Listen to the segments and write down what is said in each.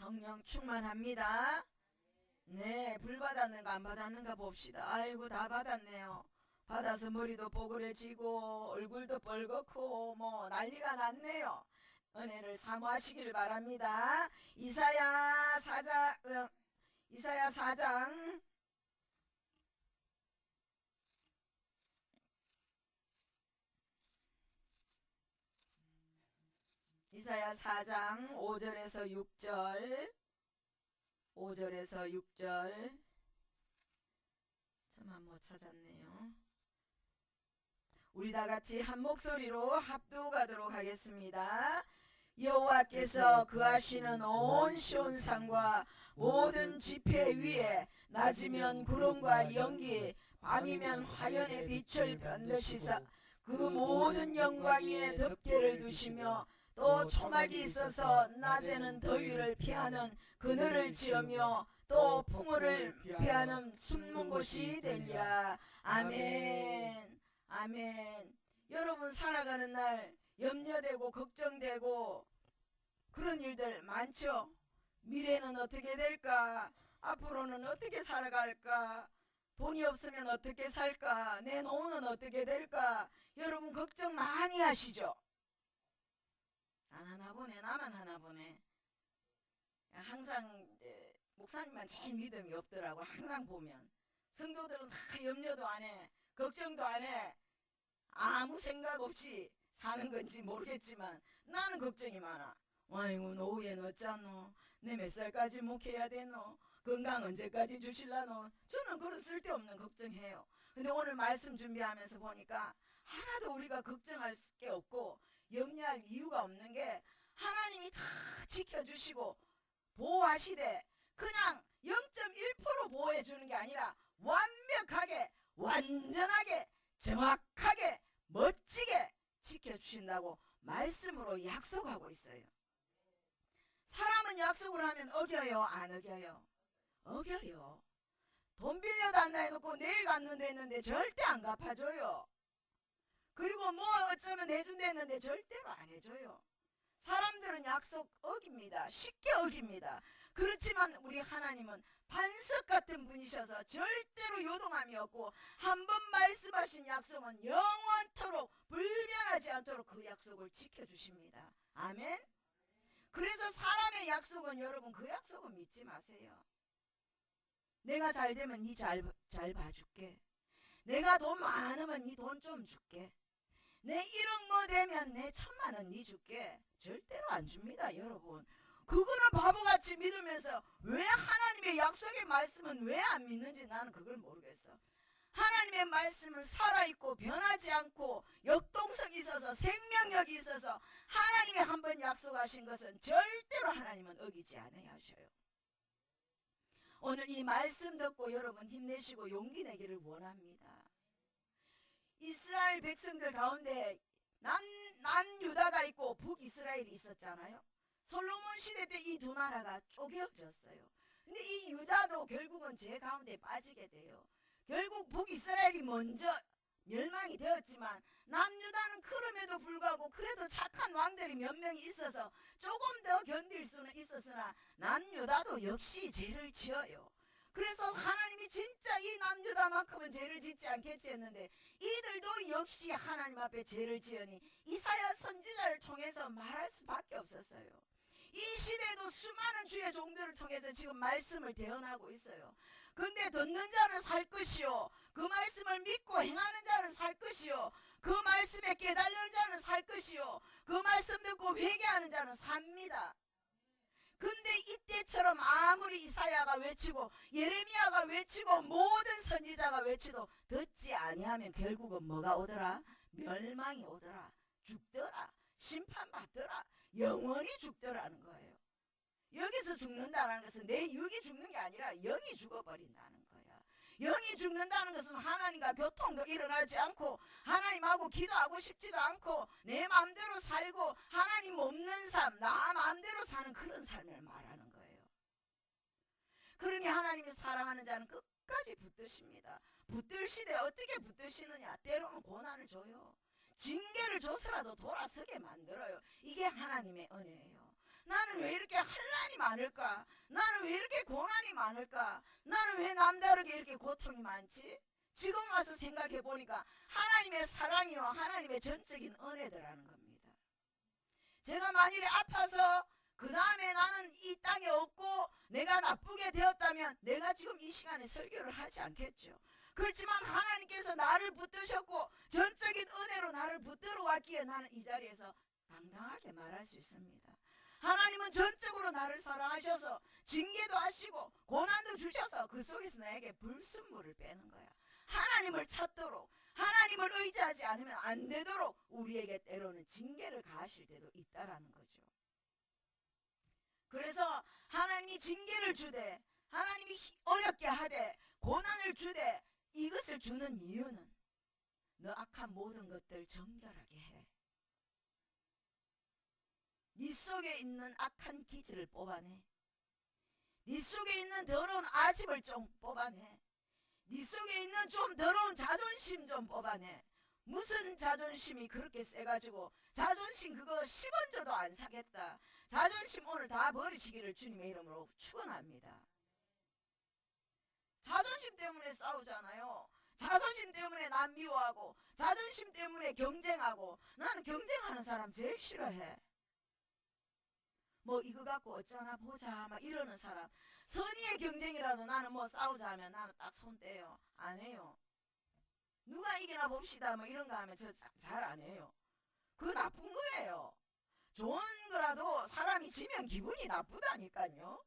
성령 충만합니다. 네, 불 받았는가 안 받았는가 봅시다. 아이고, 다 받았네요. 받아서 머리도 뽀글해지고 얼굴도 뻘겋고 뭐 난리가 났네요. 은혜를 사모하시길 바랍니다. 이사야 4장 이사야 4장 이사야 4장 5절에서 6절 5절에서 6절 저만 못 찾았네요. 우리 다같이 한 목소리로 합독하도록 하겠습니다. 여호와께서 그하시는 온 시온산과 모든 지폐 위에 낮이면 구름과 연기 밤이면 화련의 빛을 변드시사 그 모든 영광 위에 덮개를 두시며 또 초막이 있어서 낮에는 더위를 피하는 그늘을 지으며 또 풍우를 피하는 숨는 곳이 되리라. 아멘. 아멘. 여러분 살아가는 날 염려되고 걱정되고 그런 일들 많죠. 미래는 어떻게 될까? 앞으로는 어떻게 살아갈까? 돈이 없으면 어떻게 살까? 내 노후는 어떻게 될까? 여러분 걱정 많이 하시죠? 난 하나 보네, 나만 하나 보네. 항상 목사님만 제일 믿음이 없더라고. 항상 보면 성도들은 다 염려도 안 해, 걱정도 안 해, 아무 생각 없이 사는 건지 모르겠지만 나는 걱정이 많아. 아이고, 노후엔 어쩌노? 내 몇 살까지 목해야 되노? 건강 언제까지 주실라노? 저는 그런 쓸데없는 걱정해요. 근데 오늘 말씀 준비하면서 보니까 하나도 우리가 걱정할 게 없고 염려할 이유가 없는 게 하나님이 다 지켜주시고 보호하시되 그냥 0.1% 보호해 주는 게 아니라 완벽하게 완전하게 정확하게 멋지게 지켜주신다고 말씀으로 약속하고 있어요. 사람은 약속을 하면 어겨요, 안 어겨요? 어겨요. 돈 빌려달라 해놓고 내일 갚는다 했는데 절대 안 갚아줘요. 그리고 뭐 어쩌면 해준다 했는데 절대로 안 해줘요. 사람들은 약속 어깁니다. 쉽게 어깁니다. 그렇지만 우리 하나님은 반석 같은 분이셔서 절대로 요동함이 없고 한 번 말씀하신 약속은 영원토록 불변하지 않도록 그 약속을 지켜주십니다. 아멘. 그래서 사람의 약속은 여러분 그 약속은 믿지 마세요. 내가 잘 되면 니 잘 봐줄게. 내가 돈 많으면 니 돈 좀 줄게. 내 1억 뭐 되면 내 1,000,000원 니 줄게. 절대로 안 줍니다, 여러분. 그거를 바보같이 믿으면서 왜 하나님의 약속의 말씀은 왜 안 믿는지 나는 그걸 모르겠어. 하나님의 말씀은 살아있고 변하지 않고 역동성이 있어서 생명력이 있어서 하나님이 한번 약속하신 것은 절대로 하나님은 어기지 않아야 하셔요. 오늘 이 말씀 듣고 여러분 힘내시고 용기 내기를 원합니다. 이스라엘 백성들 가운데 남유다가 있고 북이스라엘이 있었잖아요. 솔로몬 시대 때 이 두 나라가 쪼개졌어요. 근데 이 유다도 결국은 죄 가운데 빠지게 돼요. 결국 북이스라엘이 먼저 멸망이 되었지만 남유다는 그럼에도 불구하고 그래도 착한 왕들이 몇 명이 있어서 조금 더 견딜 수는 있었으나 남유다도 역시 죄를 지어요. 그래서 하나님이 진짜 이 남유다만큼은 죄를 짓지 않겠지 했는데 이들도 역시 하나님 앞에 죄를 지으니 이사야 선지자를 통해서 말할 수밖에 없었어요. 이 시대에도 수많은 주의 종들을 통해서 지금 말씀을 대언하고 있어요. 근데 듣는 자는 살 것이요 그 말씀을 믿고 행하는 자는 살 것이요 그 말씀에 깨달는 자는 살 것이요 그 말씀 듣고 회개하는 자는 삽니다. 근데 이때처럼 아무리 이사야가 외치고 예레미야가 외치고 모든 선지자가 외치도 듣지 아니하면 결국은 뭐가 오더라? 멸망이 오더라. 죽더라. 심판받더라. 영원히 죽더라는 거예요. 여기서 죽는다는 것은 내 육이 죽는 게 아니라 영이 죽어버린다는 거야. 영이 죽는다는 것은 하나님과 교통도 일어나지 않고 하나님하고 기도하고 싶지도 않고 내 마음대로 살고 하나님 없는 삶, 나 마음대로 사는 그런 삶을 말하는 거예요. 그러니 하나님이 사랑하는 자는 끝까지 붙드십니다. 붙들시되 어떻게 붙드시느냐? 때로는 고난을 줘요. 징계를 줘서라도 돌아서게 만들어요. 이게 하나님의 은혜예요. 나는 왜 이렇게 환난이 많을까? 나는 왜 이렇게 고난이 많을까? 나는 왜 남다르게 이렇게 고통이 많지? 지금 와서 생각해 보니까 하나님의 사랑이와 하나님의 전적인 은혜더라는 겁니다. 제가 만일에 아파서 그 다음에 나는 이 땅에 없고 내가 나쁘게 되었다면 내가 지금 이 시간에 설교를 하지 않겠죠. 그렇지만 하나님께서 나를 붙드셨고 전적인 은혜로 나를 붙들어 왔기에 나는 이 자리에서 당당하게 말할 수 있습니다. 하나님은 전적으로 나를 사랑하셔서 징계도 하시고 고난도 주셔서 그 속에서 나에게 불순물을 빼는 거야. 하나님을 찾도록, 하나님을 의지하지 않으면 안 되도록 우리에게 때로는 징계를 가하실 때도 있다라는 거죠. 그래서 하나님이 징계를 주되, 하나님이 어렵게 하되, 고난을 주되, 이것을 주는 이유는 너 악한 모든 것들 정결하게 해. 네 속에 있는 악한 기질을 뽑아내. 네 속에 있는 더러운 아집을 좀 뽑아내. 네 속에 있는 좀 더러운 자존심 좀 뽑아내. 무슨 자존심이 그렇게 세가지고 자존심 그거 10원 줘도 안 사겠다. 자존심 오늘 다 버리시기를 주님의 이름으로 축원합니다. 자존심 때문에 싸우잖아요. 자존심 때문에 남 미워하고 자존심 때문에 경쟁하고. 나는 경쟁하는 사람 제일 싫어해. 뭐 이거 갖고 어쩌나 보자 막 이러는 사람. 선의의 경쟁이라도 나는 뭐 싸우자 하면 나는 딱 손 떼요. 안 해요. 누가 이기나 봅시다 뭐 이런 거 하면 저 잘 안 해요. 그거 나쁜 거예요. 좋은 거라도 사람이 지면 기분이 나쁘다니까요.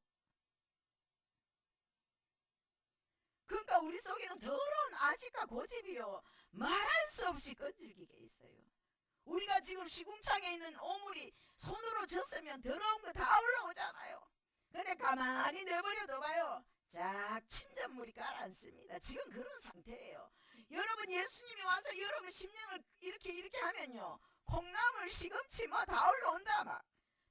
그러니까 우리 속에는 더러운 아집과 고집이요 말할 수 없이 끈질기게 있어요. 우리가 지금 시궁창에 있는 오물이 손으로 졌으면 더러운 거 다 올라오잖아요. 근데 가만히 내버려둬 봐요. 쫙 침전물이 가라앉습니다. 지금 그런 상태예요. 여러분 예수님이 와서 여러분 심령을 이렇게 하면요. 콩나물, 시금치 뭐 다 올라온다 막.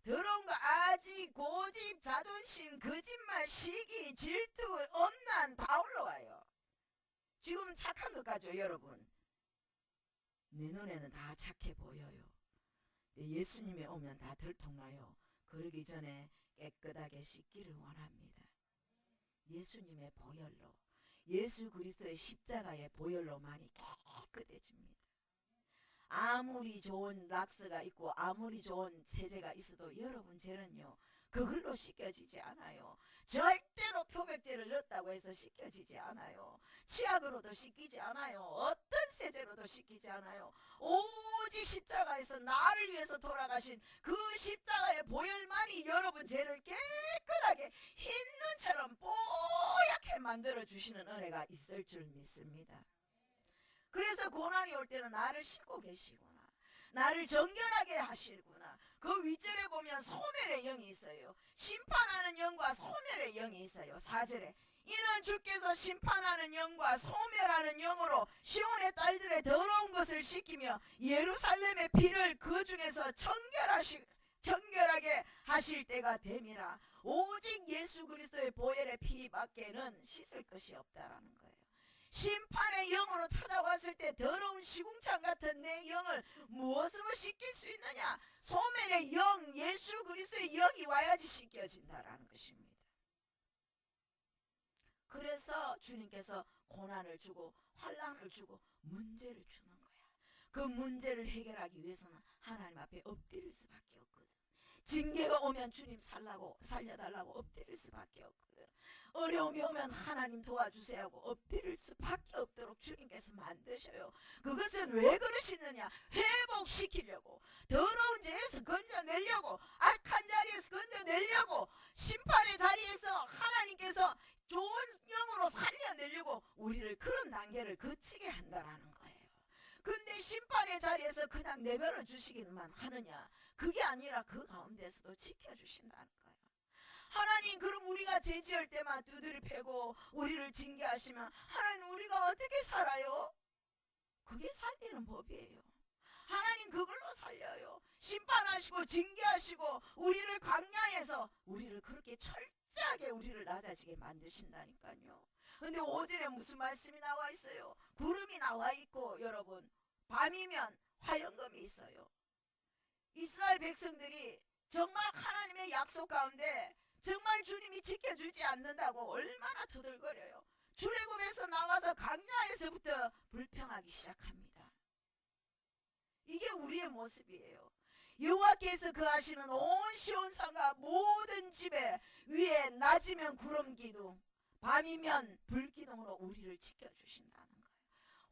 더러운 거 아지, 고집, 자존심, 거짓말, 시기, 질투, 엄난 다 올라와요. 지금 착한 것 같죠 여러분? 내 눈에는 다 착해 보여요. 예수님이 오면 다 들통나요. 그러기 전에 깨끗하게 씻기를 원합니다. 예수님의 보혈로, 예수 그리스도의 십자가의 보혈로만이 깨끗해집니다. 아무리 좋은 락스가 있고 아무리 좋은 세제가 있어도 여러분 죄는요 그걸로 씻겨지지 않아요. 절대로 표백제를 넣었다고 해서 씻겨지지 않아요. 치약으로도 씻기지 않아요. 어떤 세제로도 씻기지 않아요. 오직 십자가에서 나를 위해서 돌아가신 그 십자가의 보혈만이 여러분 죄를 깨끗하게 흰 눈처럼 뽀얗게 만들어 주시는 은혜가 있을 줄 믿습니다. 그래서 고난이 올 때는 나를 싣고 계시구나. 나를 정결하게 하시구나. 그 윗절에 보면 소멸의 영이 있어요. 심판하는 영과 소멸의 영이 있어요. 4절에 이는 주께서 심판하는 영과 소멸하는 영으로 시온의 딸들의 더러운 것을 씻기며 예루살렘의 피를 그 중에서 정결하게 하실 때가 됨이라. 오직 예수 그리스도의 보혈의 피밖에는 씻을 것이 없다라는 거예요. 심판의 영으로 찾아왔을 때 더러운 시궁창 같은 내 영을 무엇으로 씻길 수 있느냐? 소멸의 영, 예수 그리스도의 영이 와야지 씻겨진다라는 것입니다. 그래서 주님께서 고난을 주고 환난을 주고 문제를 주는 거야. 그 문제를 해결하기 위해서는 하나님 앞에 엎드릴 수밖에 없거든. 징계가 오면 주님 살려달라고 엎드릴 수밖에 없거든. 어려움이 오면 하나님 도와주세요 하고 엎드릴 수밖에 없도록 주님께서 만드셔요. 그것은 왜 그러시느냐? 회복시키려고, 더러운 죄에서 건져내려고, 악한 자리에서 건져내려고, 심판의 자리에서 하나님께서 좋은 영으로 살려내려고 우리를 그런 단계를 거치게 한다라는 거예요. 근데 심판의 자리에서 그냥 내버려 주시기만 하느냐? 그게 아니라 그 가운데서도 지켜주신다는 거예요. 하나님, 그럼 우리가 죄 지을 때만 두드려 패고 우리를 징계하시면 하나님 우리가 어떻게 살아요? 그게 살리는 법이에요. 하나님 그걸로 살려요. 심판하시고 징계하시고 우리를 광야에서 우리를 그렇게 철저하게 우리를 낮아지게 만드신다니까요. 근데 5절에 무슨 말씀이 나와 있어요? 구름이 나와 있고 여러분 밤이면 화염검이 있어요. 이스라엘 백성들이 정말 하나님의 약속 가운데 정말 주님이 지켜주지 않는다고 얼마나 터들거려요. 출애굽에서 나와서 광야에서부터 불평하기 시작합니다. 이게 우리의 모습이에요. 여호와께서 거하시는 온 시온산과 모든 집에 위에 낮이면 구름 기둥, 밤이면 불 기둥으로 우리를 지켜주신다는 거예요.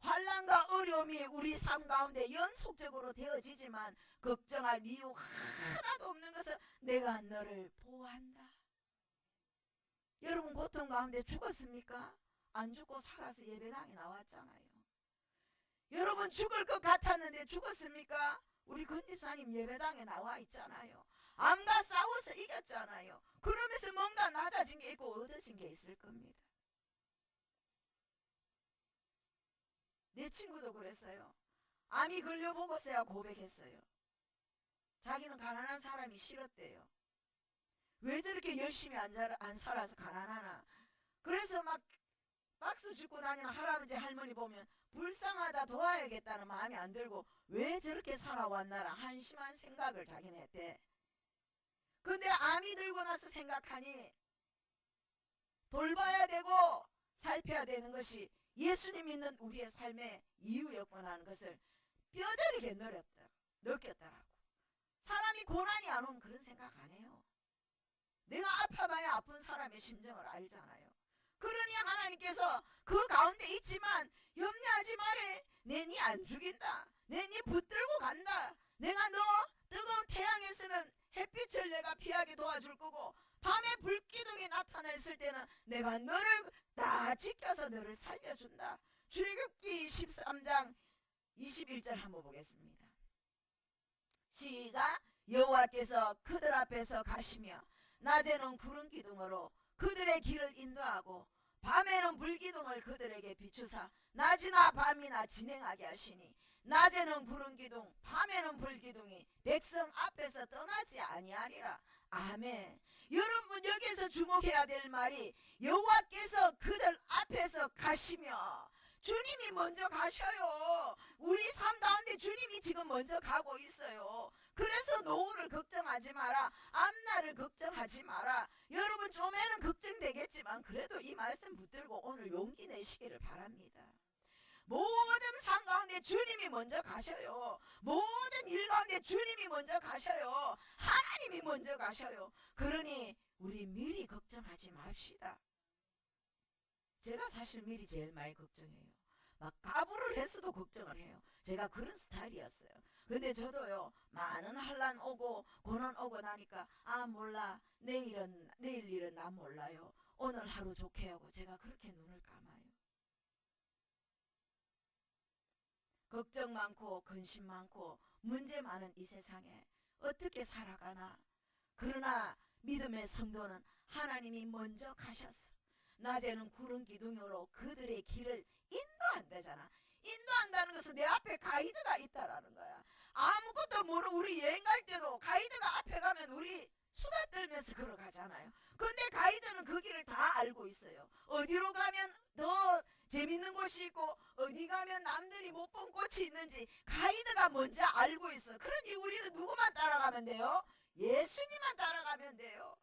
환난과 어려움이 우리 삶 가운데 연속적으로 되어지지만 걱정할 이유 하나도 없는 것은 내가 너를 보호한다. 여러분 고통 가운데 죽었습니까? 안 죽고 살아서 예배당에 나왔잖아요. 여러분 죽을 것 같았는데 죽었습니까? 우리 건집사님 예배당에 나와 있잖아요. 암과 싸워서 이겼잖아요. 그러면서 뭔가 낮아진 게 있고 얻어진 게 있을 겁니다. 내 친구도 그랬어요. 암이 걸려보고서야 고백했어요. 자기는 가난한 사람이 싫었대요. 왜 저렇게 열심히 안 살아서 가난하나. 그래서 막 박수 줍고 다니는 할아버지 할머니 보면 불쌍하다, 도와야겠다는 마음이 안 들고 왜 저렇게 살아왔나라 한심한 생각을 자기는 했대. 근데 암이 들고 나서 생각하니 돌봐야 되고 살펴야 되는 것이 예수님 믿는 우리의 삶의 이유였구나 하는 것을 뼈저리게 느꼈더라고. 사람이 고난이 안 오면 그런 생각 안 해요. 내가 아파봐야 아픈 사람의 심정을 알잖아요. 그러니 하나님께서 그 가운데 있지만 염려하지 마래. 내 니 안 죽인다. 내 니 붙들고 간다. 내가 너 뜨거운 태양에서는 햇빛을 내가 피하게 도와줄 거고 밤에 불기둥이 나타났을 때는 내가 너를 다 지켜서 너를 살려준다. 출애굽기 13장 21절 한번 보겠습니다. 시작. 여호와께서 그들 앞에서 가시며 낮에는 구름 기둥으로 그들의 길을 인도하고 밤에는 불기둥을 그들에게 비추사 낮이나 밤이나 진행하게 하시니 낮에는 구름 기둥 밤에는 불기둥이 백성 앞에서 떠나지 아니하리라. 아멘. 여러분 여기서 주목해야 될 말이 여호와께서 그들 앞에서 가시며 주님이 먼저 가셔요. 우리 삶 가운데 주님이 지금 먼저 가고 있어요. 그래서 노후를 걱정하지 마라. 앞날을 걱정하지 마라. 여러분 좀에는 걱정되겠지만 그래도 이 말씀 붙들고 오늘 용기 내시기를 바랍니다. 모든 삶 가운데 주님이 먼저 가셔요. 모든 일 가운데 주님이 먼저 가셔요. 하나님이 먼저 가셔요. 그러니 우리 미리 걱정하지 맙시다. 제가 사실 미리 제일 많이 걱정해요. 막 가부를 했어도 걱정을 해요. 제가 그런 스타일이었어요. 근데 저도요 많은 환난 오고 고난 오고 나니까 아 몰라 내일 일은 난 몰라요. 오늘 하루 좋게 하고 제가 그렇게 눈을 감아요. 걱정 많고 근심 많고 문제 많은 이 세상에 어떻게 살아가나. 그러나 믿음의 성도는 하나님이 먼저 가셨어. 낮에는 구름 기둥으로 그들의 길을 인도한다잖아. 인도한다는 것은 내 앞에 가이드가 있다라는 거야. 아무것도 모르고 우리 여행 갈 때도 가이드가 앞에 가면 우리 수다 떨면서 걸어가잖아요. 근데 가이드는 그 길을 다 알고 있어요. 어디로 가면 더 재밌는 곳이 있고 어디 가면 남들이 못 본 꽃이 있는지 가이드가 먼저 알고 있어. 그러니 우리는 누구만 따라가면 돼요? 예수님만 따라가면 돼요.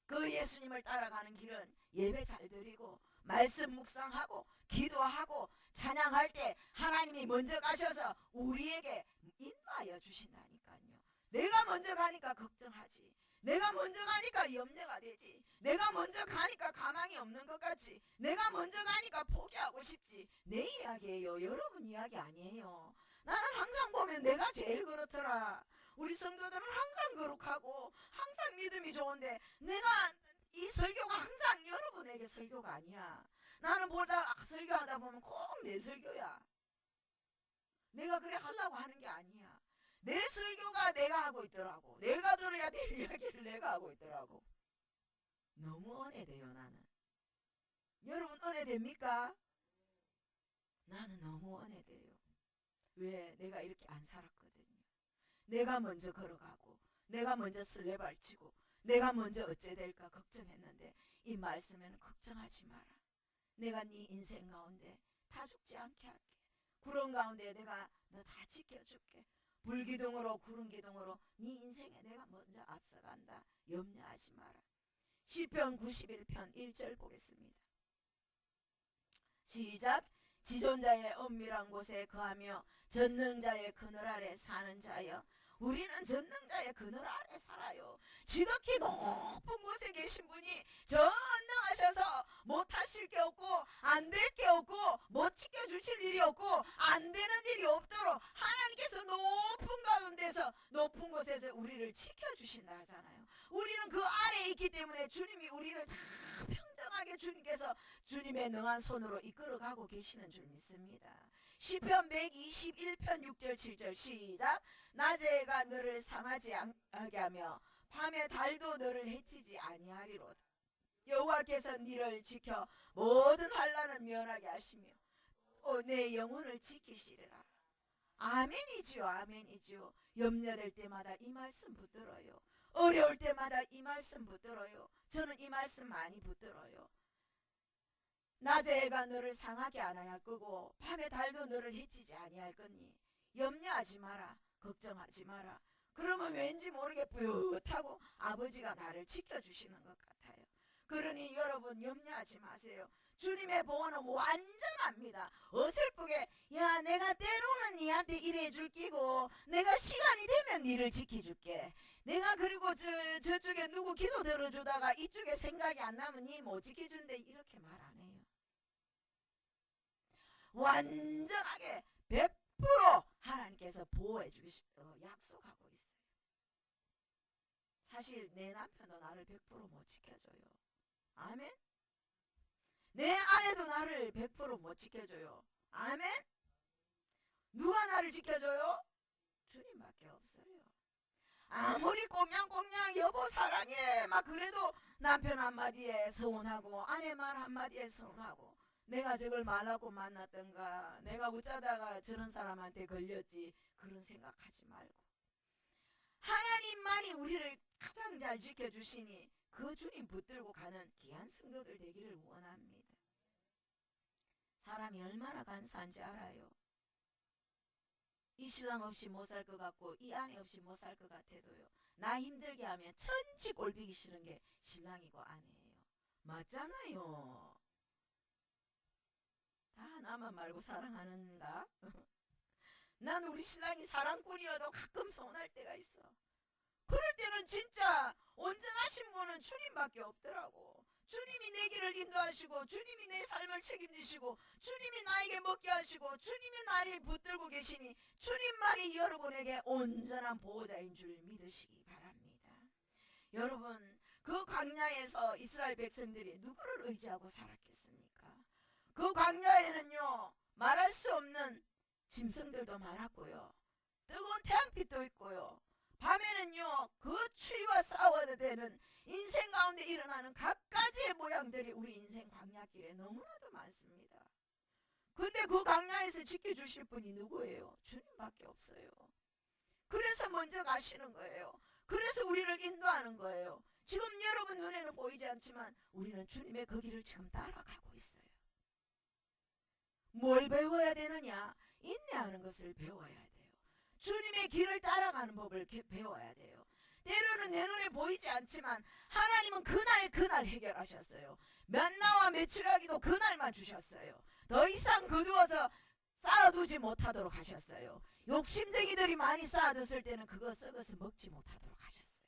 그 예수님을 따라가는 길은 예배 잘 드리고 말씀 묵상하고 기도하고 찬양할 때 하나님이 먼저 가셔서 우리에게 인도하여 주신다니까요. 내가 먼저 가니까 걱정하지. 내가 먼저 가니까 염려가 되지. 내가 먼저 가니까 가망이 없는 것 같지. 내가 먼저 가니까 포기하고 싶지. 내 이야기예요. 여러분 이야기 아니에요. 나는 항상 보면 내가 제일 그렇더라. 우리 성도들은 항상 거룩하고 항상 믿음이 좋은데 내가 이 설교가 항상 여러분에게 설교가 아니야. 나는 보다 설교하다 보면 꼭 내 설교야. 내가 그래 하려고 하는 게 아니야. 내 설교가 내가 하고 있더라고. 내가 들어야 될 이야기를 내가 하고 있더라고. 너무 은혜돼요 나는. 여러분 은혜됩니까? 나는 너무 은혜돼요. 왜? 내가 이렇게 안 살았거든요. 내가 먼저 걸어가고 내가 먼저 설레발치고 내가 먼저 어째 될까 걱정했는데 이 말씀에는 걱정하지 마라. 내가 네 인생 가운데 다 죽지 않게 할게. 구름 가운데 내가 너 다 지켜줄게. 불기둥으로 구름기둥으로 네 인생에 내가 먼저 앞서간다. 염려하지 마라. 시편 91편 1절 보겠습니다. 시작. 지존자의 엄밀한 곳에 거하며 전능자의 그늘 아래 사는 자여. 우리는 전능자의 그늘 아래 살아요. 지극히 높은 곳에 계신 분이 전능하셔서 못하실 게 없고 안 될 게 없고 못 지켜주실 일이 없고 안 되는 일이 없도록 하나님께서 높은 가운데서 높은 곳에서 우리를 지켜주신다 하잖아요. 우리는 그 아래에 있기 때문에 주님이 우리를 다 평정하게 주님께서 주님의 능한 손으로 이끌어가고 계시는 줄 믿습니다. 시편 121편 6절 7절 시작. 낮에 해가 너를 상하지 않게 하며 밤에 달도 너를 해치지 아니하리로다. 여호와께서 너를 지켜 모든 환난을 면하게 하시며 내 영혼을 지키시리라. 아멘이지요. 아멘이지요. 염려될 때마다 이 말씀 붙들어요. 어려울 때마다 이 말씀 붙들어요. 저는 이 말씀 많이 붙들어요. 낮에 해가 너를 상하게 안 할 거고 밤에 달도 너를 해치지 아니할 거니 염려하지 마라. 걱정하지 마라. 그러면 왠지 모르게 뿌듯하고 아버지가 나를 지켜주시는 것 같아요. 그러니 여러분 염려하지 마세요. 주님의 보호는 완전합니다. 어설프게 야 내가 때로는 니한테 이래줄 끼고 내가 시간이 되면 니를 지켜줄게. 내가 그리고 저쪽에 누구 기도 들어주다가 이쪽에 생각이 안 나면 니 못 지켜준대 이렇게 말 안 해요. 완전하게 100% 하나님께서 보호해 주시고 약속하고 있어요. 사실 내 남편도 나를 100% 못 지켜줘요. 아멘? 내 아내도 나를 100% 못 지켜줘요. 아멘? 누가 나를 지켜줘요? 주님밖에 없어요. 아무리 꽁냥꽁냥 여보 사랑해 막 그래도 남편 한마디에 서운하고 아내 말 한마디에 서운하고 내가 저걸 말하고 만났던가 내가 어쩌다가 저런 사람한테 걸렸지 그런 생각하지 말고 하나님만이 우리를 가장 잘 지켜주시니 그 주님 붙들고 가는 귀한 성도들 되기를 원합니다. 사람이 얼마나 간사한지 알아요? 이 신랑 없이 못 살 것 같고 이 아내 없이 못 살 것 같아도요. 나 힘들게 하면 천지 꼴보기 싫은 게 신랑이고 아내예요. 맞잖아요. 다 나만 말고 사랑하는가? 난 우리 신랑이 사랑꾼이어도 가끔 서운할 때가 있어. 그럴 때는 진짜 온전하신 분은 주님밖에 없더라고. 주님이 내 길을 인도하시고 주님이 내 삶을 책임지시고 주님이 나에게 먹게 하시고 주님이 나를 붙들고 계시니 주님만이 여러분에게 온전한 보호자인 줄 믿으시기 바랍니다. 여러분 그 광야에서 이스라엘 백성들이 누구를 의지하고 살았겠습니까? 그 광야에는요 말할 수 없는 짐승들도 많았고요. 뜨거운 태양빛도 있고요. 밤에는요 그 추위와 싸워야 되는 인생 가운데 일어나는 갖가지의 모양들이 우리 인생 광야길에 너무나도 많습니다. 근데 그 광야에서 지켜주실 분이 누구예요? 주님밖에 없어요. 그래서 먼저 가시는 거예요. 그래서 우리를 인도하는 거예요. 지금 여러분 눈에는 보이지 않지만 우리는 주님의 그 길을 지금 따라가고 있어요. 뭘 배워야 되느냐? 인내하는 것을 배워야 돼요. 주님의 길을 따라가는 법을 배워야 돼요. 때로는 내 눈에 보이지 않지만 하나님은 그날 해결하셨어요. 맨나와 메추라기도 그날만 주셨어요. 더 이상 거두어서 쌓아두지 못하도록 하셨어요. 욕심쟁이들이 많이 쌓아뒀을 때는 그거 썩어서 먹지 못하도록 하셨어요.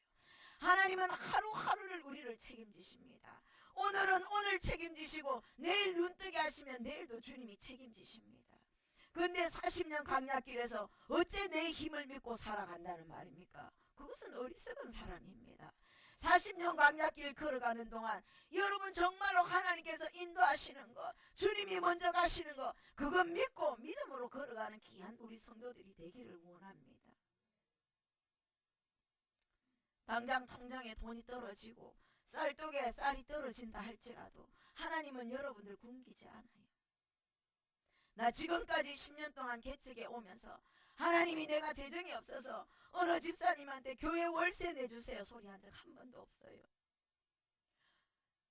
하나님은 하루하루를 우리를 책임지십니다. 오늘은 오늘 책임지시고 내일 눈뜨게 하시면 내일도 주님이 책임지십니다. 근데 40년 광야길에서 어째 내 힘을 믿고 살아간다는 말입니까? 그것은 어리석은 사람입니다. 40년 광야길 걸어가는 동안 여러분 정말로 하나님께서 인도하시는 것, 주님이 먼저 가시는 것, 그거 믿고 믿음으로 걸어가는 귀한 우리 성도들이 되기를 원합니다. 당장 통장에 돈이 떨어지고 쌀독에 쌀이 떨어진다 할지라도 하나님은 여러분들 굶기지 않아요. 나 지금까지 10년 동안 개척에 오면서 하나님이 내가 재정이 없어서 어느 집사님한테 교회 월세 내주세요 소리 한 적 한 번도 없어요.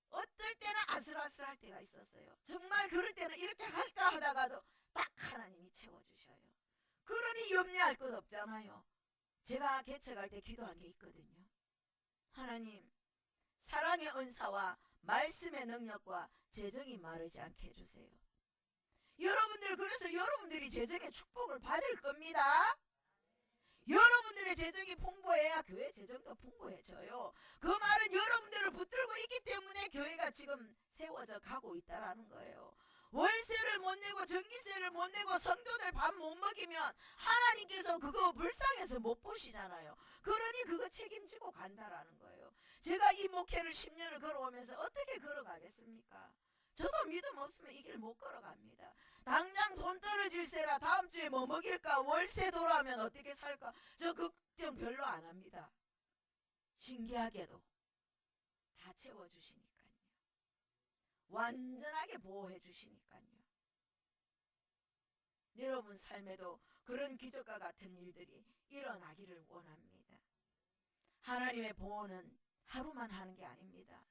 어떨 때는 아슬아슬할 때가 있었어요. 정말 그럴 때는 이렇게 할까 하다가도 딱 하나님이 채워주셔요. 그러니 염려할 것 없잖아요. 제가 개척할 때 기도한 게 있거든요. 하나님, 사랑의 은사와 말씀의 능력과 재정이 마르지 않게 해주세요. 여러분들, 그래서 여러분들이 재정의 축복을 받을 겁니다. 여러분들의 재정이 풍부해야 교회 재정도 풍부해져요. 그 말은 여러분들을 붙들고 있기 때문에 교회가 지금 세워져 가고 있다라는 거예요. 월세를 못 내고 전기세를 못 내고 성도들 밥 못 먹이면 하나님께서 그거 불쌍해서 못 보시잖아요. 그러니 그거 책임지고 간다라는 거예요. 제가 이 목회를 10년을 걸어오면서 어떻게 걸어가겠습니까? 저도 믿음 없으면 이 길 못 걸어갑니다. 당장 돈 떨어질세라 다음 주에 뭐 먹일까, 월세 돌아오면 어떻게 살까, 저 걱정 별로 안 합니다. 신기하게도 다 채워주시니까요. 완전하게 보호해 주시니까요. 여러분 삶에도 그런 기적과 같은 일들이 일어나기를 원합니다. 하나님의 보호는 하루만 하는 게 아닙니다.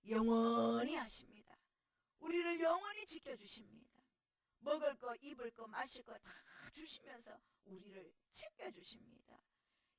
영원히 하십니다. 우리를 영원히 지켜주십니다. 먹을 거, 입을 거, 마실 거 다 주시면서 우리를 챙겨주십니다.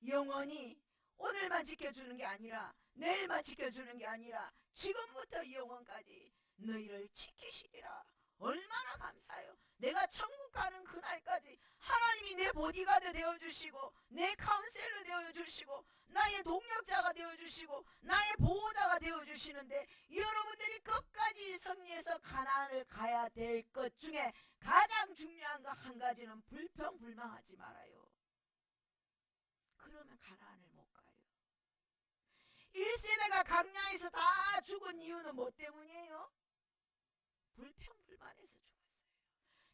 영원히 오늘만 지켜주는 게 아니라 내일만 지켜주는 게 아니라 지금부터 영원까지 너희를 지키시리라. 얼마나 감사해요. 내가 천국 가는 그날까지 하나님이 내 보디가드 되어주시고 내 카운셀러 되어주시고 나의 동력자가 되어주시고 나의 보호자가 되어주시는데, 여러분들이 끝까지 승리해서 가나안을 가야 될 것 중에 가장 중요한 거 한 가지는 불평불만하지 말아요. 그러면 가나안을 못 가요. 1세대가 강야에서 다 죽은 이유는 뭐 때문이에요? 불평불만해서 죽었어요.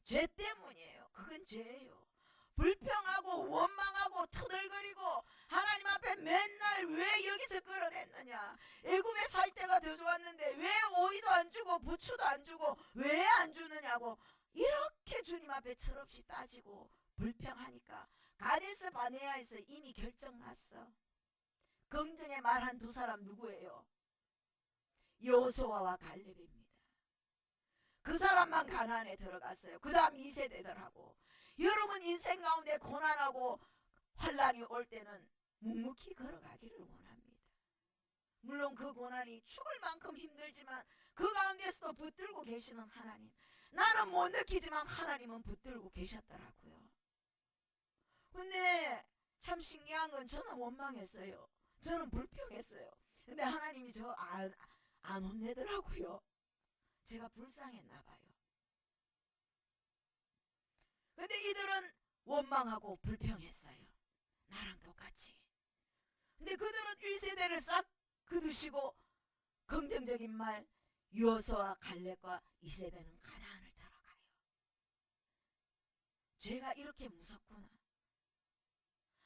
죄 때문이에요. 그건 죄예요. 불평하고 원망하고 터덜거리고 하나님 앞에 맨날 왜 여기서 끌어냈느냐, 애굽에 살 때가 더 좋았는데 왜 오이도 안 주고 부추도 안 주고 왜 안 주느냐고 이렇게 주님 앞에 철없이 따지고 불평하니까 가데스 바네아에서 이미 결정났어. 긍정의 말한 두 사람 누구예요? 여호수아와 갈렙입니다. 그 사람만 가나안에 들어갔어요. 그 다음 2세대들하고. 여러분 인생 가운데 고난하고 환란이 올 때는 묵묵히 걸어가기를 원합니다. 물론 그 고난이 죽을 만큼 힘들지만 그 가운데서도 붙들고 계시는 하나님, 나는 못 느끼지만 하나님은 붙들고 계셨더라고요. 근데 참 신기한 건 저는 원망했어요. 저는 불평했어요. 근데 하나님이 저 안 혼내더라고요. 제가 불쌍했나 봐요. 근데 이들은 원망하고 불평했어요. 나랑 똑같이. 근데 그들은 1세대를 싹 거두시고 긍정적인 말, 여호수아와 갈렙과 2세대는 가나안을 들어가요. 죄가 이렇게 무섭구나.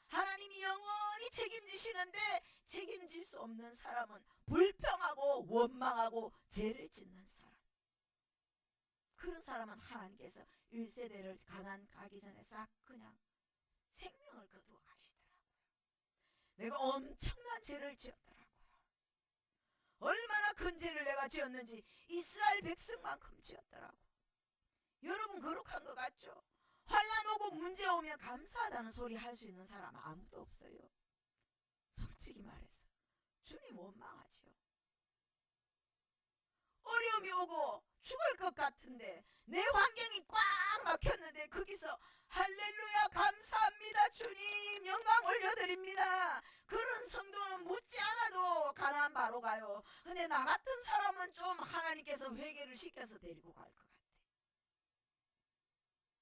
하나님이 영원히 책임지시는데 책임질 수 없는 사람은 불평하고 원망하고 죄를 짓는 사람. 그런 사람은 하나님께서 1세대를 가나안 가기 전에 싹 그냥 생명을 거두어 가시더라고요. 내가 엄청난 죄를 지었더라고요. 얼마나 큰 죄를 내가 지었는지 이스라엘 백성만큼 지었더라고. 여러분 거룩한 것 같죠? 환난 오고 문제 오면 감사하다는 소리 할 수 있는 사람 아무도 없어요. 솔직히 말해서 주님 원망하지요. 어려움이 오고 죽을 것 같은데 내 환경이 꽉 막혔는데 거기서 할렐루야 감사합니다 주님 영광 올려드립니다. 그런 성도는 묻지 않아도 가나안 바로 가요. 근데 나 같은 사람은 좀 하나님께서 회개를 시켜서 데리고 갈 것 같아.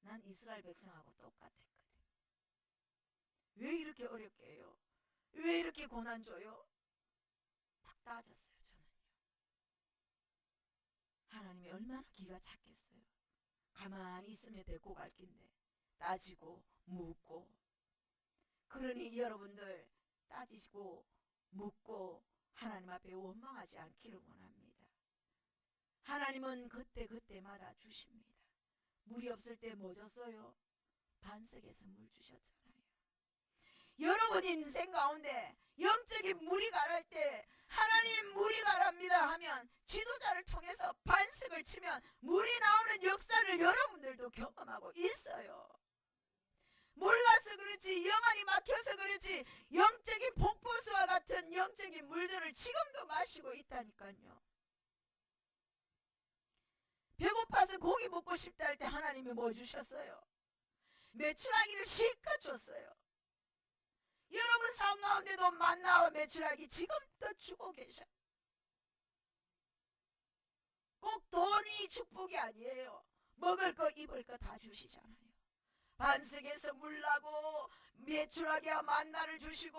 난 이스라엘 백성하고 똑같았거든. 왜 이렇게 어렵게 해요? 왜 이렇게 고난 줘요? 딱 따졌어요. 저는요. 하나님이 얼마나 기가 착했어요. 가만히 있으면 데리고 갈 긴데 따지고 묻고. 그러니 여러분들 따지고 묻고 하나님 앞에 원망하지 않기를 원합니다. 하나님은 그때마다 주십니다. 물이 없을 때 뭐 줬어요? 반석에서 물 주셨잖아요. 여러분 인생 가운데 영적인 물이 가랄 때 하나님 물이 가랍니다 하면 지도자를 통해서 반석을 치면 물이 나오는 역사를 여러분들도 경험하고 있어요. 몰라서 그렇지, 영안이 막혀서 그렇지, 영적인 폭포수와 같은 영적인 물들을 지금도 마시고 있다니까요. 배고파서 고기 먹고 싶다 할 때 하나님이 뭐 주셨어요? 메추라기를 실컷 줬어요. 여러분 삶 가운데도 만나와 메추라기 지금도 주고 계셔. 꼭 돈이 축복이 아니에요. 먹을 거 입을 거 다 주시잖아요. 반석에서 물 나고 메추라기와 만나를 주시고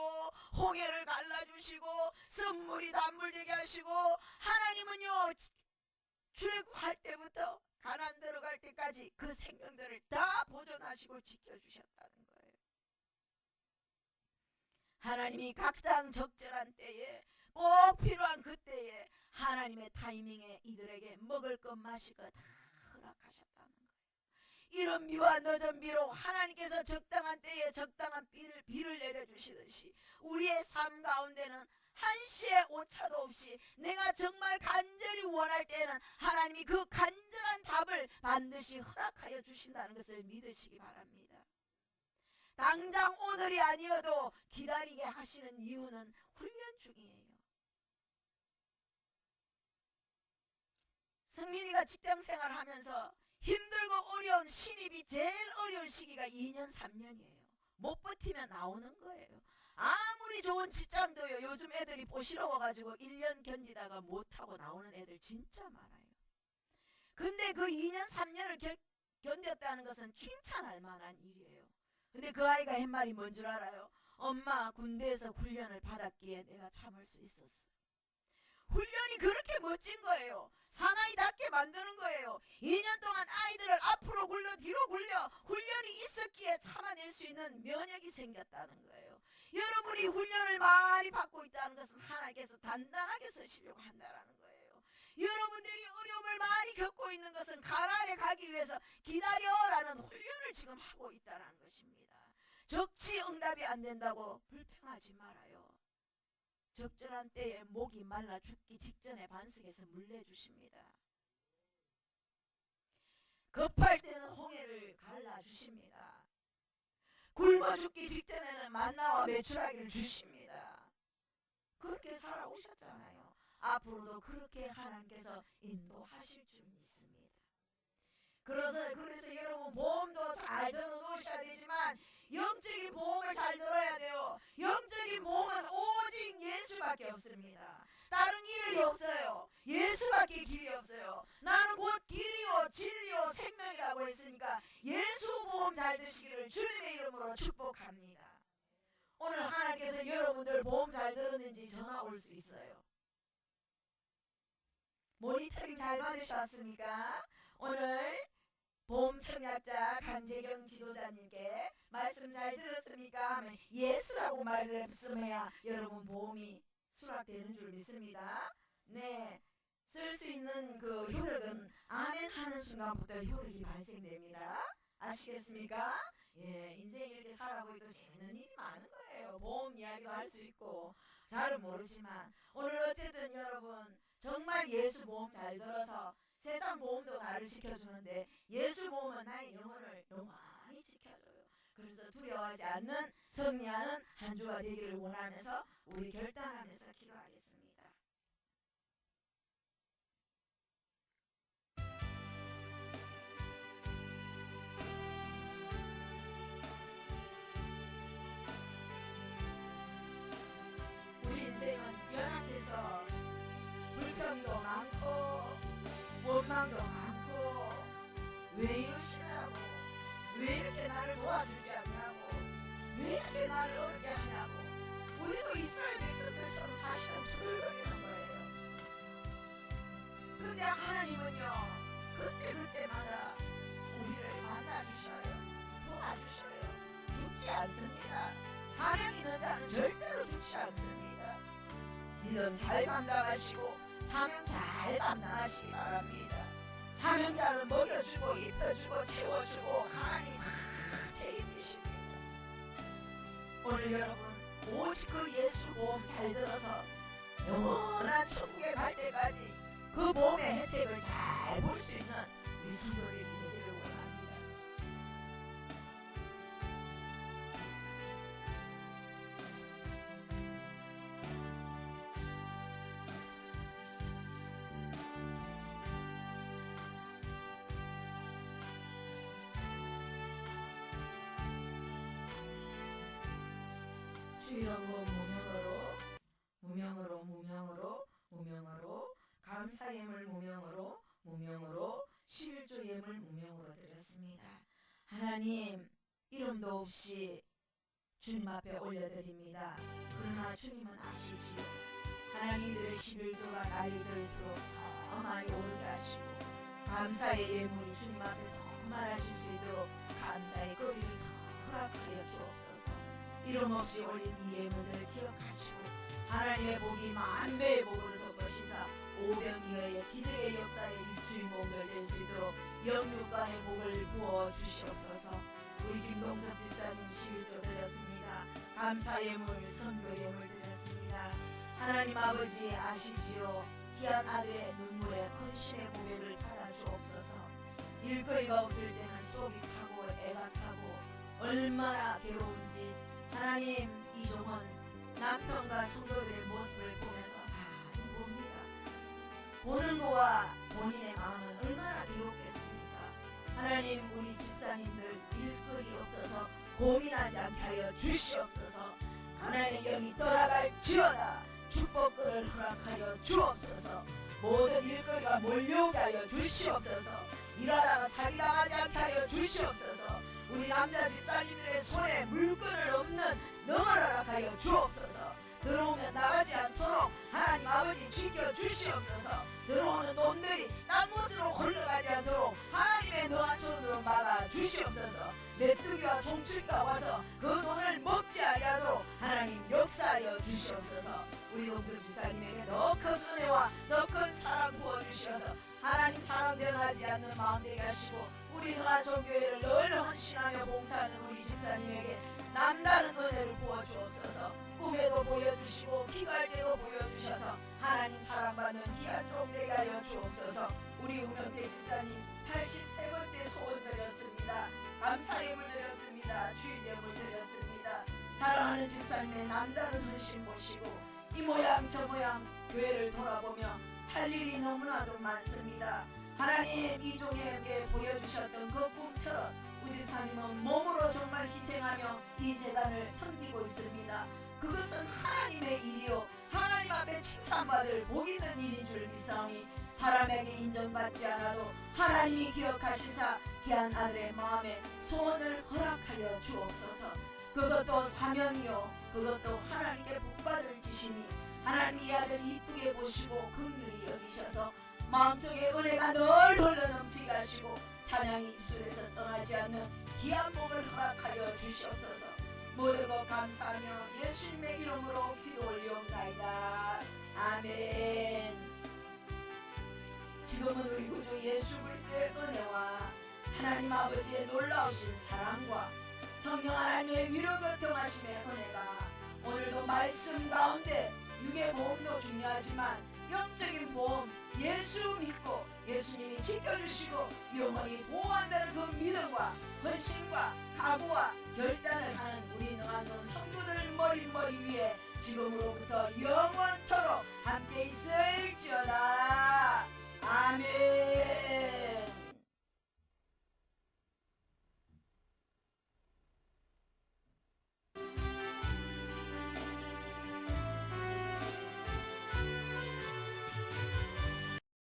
홍해를 갈라주시고 선물이 단물되게 하시고, 하나님은요 출애굽할 때부터 가나안 들어갈 때까지 그 생명들을 다 보존하시고 지켜주셨다는 거예요. 하나님이 각당 적절한 때에 꼭 필요한 그때에 하나님의 타이밍에 이들에게 먹을 것 마실 것 다 허락하셨다는 거예요. 이런 비와 늦은 비로 하나님께서 적당한 때에 적당한 비를 내려주시듯이 우리의 삶 가운데는 한시의 오차도 없이 내가 정말 간절히 원할 때에는 하나님이 그 간절한 답을 반드시 허락하여 주신다는 것을 믿으시기 바랍니다. 당장 오늘이 아니어도 기다리게 하시는 이유는 훈련 중이에요. 승민이가 직장생활 하면서 힘들고 어려운 신입이 제일 어려운 시기가 2년 3년이에요. 못 버티면 나오는 거예요. 아무리 좋은 직장도요, 요즘 애들이 보시러워가지고 1년 견디다가 못하고 나오는 애들 진짜 많아요. 근데 그 2년 3년을 견뎠다는 것은 칭찬할 만한 일이에요. 근데 그 아이가 한 말이 뭔 줄 알아요? 엄마, 군대에서 훈련을 받았기에 내가 참을 수 있었어. 훈련이 그렇게 멋진 거예요. 사나이답게 만드는 거예요. 2년 동안 아이들을 앞으로 굴려 뒤로 굴려 훈련이 있었기에 참아낼 수 있는 면역이 생겼다는 거예요. 여러분이 훈련을 많이 받고 있다는 것은 하나님께서 단단하게 쓰시려고 한다는 거예요. 여러분들이 어려움을 많이 겪고 있는 것은 가나안에 가기 위해서 기다려라는 훈련을 지금 하고 있다는 것입니다. 적지 응답이 안 된다고 불평하지 말아요. 적절한 때에 목이 말라 죽기 직전에 반석에서 물 내주십니다. 급할 때는 홍해를 갈라주십니다. 굶어 죽기 직전에는 만나와 메추라기를 주십니다. 그렇게 살아오셨잖아요. 앞으로도 그렇게 하나님께서 인도하실 줄 믿습니다. 그래서 여러분 보험도 잘 들어놓으셔야 되지만 영적인 보험을 잘 들어야 돼요. 영적인 보험은 오직 예수밖에 없습니다. 다른 길이 없어요. 예수밖에 길이 없어요. 나는 곧 길이요 진리요 생명이라고 했으니까 예수 보험 잘 드시기를 주님의 이름으로 축복합니다. 오늘 하나님께서 여러분들 보험 잘 들었는지 전화 올 수 있어요. 모니터링 잘 받으셨습니까? 오늘 보험 청약자 강재경 지도자님께 말씀 잘 들었습니까? 하면 예스라고 말을 했으면 여러분 보험이 수락되는 줄 믿습니다. 네, 쓸 수 있는 그 효력은 아멘 하는 순간부터 효력이 발생됩니다. 아시겠습니까? 예, 인생이 이렇게 살아보기도 재밌는 일이 많은 거예요. 보험 이야기도 할 수 있고 잘은 모르지만 오늘 어쨌든 여러분 정말 예수 보험 잘 들어서 세상 보험도 나를 지켜주는데 예수 보험은 나의 영혼을 영원히 지켜줘요. 그래서 두려워하지 않는 승리하는 한 주가 되기를 원하면서 우리 결단하면서 기도하겠습니다. 우리 인생은 연약해서 불평도 많고 원망도 많고 왜 이러시냐고, 왜 이렇게 나를 도와주지 않냐고, 왜 이렇게 나를 어렵게 하냐고. 우리도 이스라엘 백성들처럼 사실은 투덜거리는 거예요. 근데 하나님은요 그때마다 우리를 만나주셔요. 도와주셔요. 죽지 않습니다. 사명 있는 자는 절대로 죽지 않습니다. 믿음 잘 감당하시고 사명 잘 감당하시기 바랍니다. 사명자는 먹여주고 입혀주고 채워주고 하나님 다 책임지십니다. 오늘 여러분 오직 그 예수 보험 잘 들어서 영원한 천국에 갈 때까지 그 보험의 혜택을 잘 볼 수 있는 우리 성도들이 되기를 원합니다. 주 이런 거 무명으로 감사 예물 무명으로 11조 예물 무명으로 드렸습니다. 하나님 이름도 없이 주님 앞에 올려드립니다. 그러나 주님은 아시지요. 하나님들의 11조가 날이 들수록 더 많이 오르게 하시고 감사의 예물이 주님 앞에 더 많아질 수 있도록 감사의 거리를 더 허락하여 주옵소서. 이름 없이 올린 이 예물들을 기억하시고 하나님의 복이 만배의 복으로 덮으시사 오병이어의 기적의 역사의 주인공들 될 수 있도록 영육간의 복을 부어 주시옵소서. 우리 김동섭 집사님 11조 드렸습니다. 감사 예물, 선교 예물 드렸습니다. 하나님 아버지 아시지요. 귀한 아들의 눈물에 헌신의 고백을 받아 주옵소서. 일거리가 없을 때는 속이 타고 애가 타고 얼마나 괴로운지 하나님 이종은 남편과 성도들의 모습을 보면서 다 봅니다. 보는 거와 본인의 마음은 얼마나 괴롭겠습니까? 하나님 우리 집사님들 일거리 없어서 고민하지 않게 하여 주시옵소서. 가난의 영이 떠나갈지어다. 축복을 허락하여 주옵소서. 모든 일거리가 몰려오게 하여 주시옵소서. 일하다가 사기당하지 않게 하여 주시옵소서. 우리 남자 집사님들의 손에 물건을 없는 능을 허락하여 주옵소서. 들어오면 나가지 않도록 하나님 아버지 지켜주시옵소서. 들어오는 놈들이 딴 곳으로 흘러가지 않도록 하나님의 능한 손으로 막아주시옵소서. 메뚜기와 송충이가 와서 그 돈을 먹지 아니하도록 하나님 역사하여 주시옵소서. 우리 동수 집사님에게 더 큰 은혜와 더 큰 사랑 부어주셔서 하나님 사랑 변하지 않는 마음 되게 하시고 우리 흥하성교회를 늘 헌신하며 봉사하는 우리 집사님에게 남다른 은혜를 부어주옵소서. 꿈에도 보여주시고 기갈 때도 보여주셔서 하나님 사랑받는 귀한 종 되게 하여 주옵소서. 우리 우명태 집사님 83번째 소원 드렸습니다. 감사 예물 드렸습니다. 주일 예물 드렸습니다. 사랑하는 집사님의 남다른 헌신 보시고 이 모양 저 모양 교회를 돌아보며 할 일이 너무나도 많습니다. 하나님 이 종에게 보여주셨던 그 꿈처럼 우리 집사님은 몸으로 정말 희생하며 이 재단을 섬기고 있습니다. 그것은 하나님의 일이요 하나님 앞에 칭찬받을 복 있는 일인 줄 믿사오니 사람에게 인정받지 않아도 하나님이 기억하시사 귀한 아들의 마음에 소원을 허락하여 주옵소서. 그것도 사명이요 그것도 하나님께 복받을 짓이니 하나님 이 아들 이쁘게 보시고 긍휼히 여기셔서 마음속에 은혜가 늘 흘러넘치게 하시고 찬양이 입술에서 떠나지 않는 귀한 복을 허락하여 주시옵소서. 모든 것 감사하며 예수님의 이름으로 기도 올리옵나이다. 아멘. 지금은 우리 구주 예수 그리스도의 은혜와 하나님 아버지의 놀라우신 사랑과 성령 하나님의 위로 교통하심의 은혜가 오늘도 말씀 가운데 육의 보험도 중요하지만 영적인 보험 예수 믿고 예수님이 지켜주시고 영원히 보호한다는 그 믿음과 헌신과 각오와 결단을 하는 우리 능하선 성도들 머리 위에 지금으로부터 영원토록 함께 있을지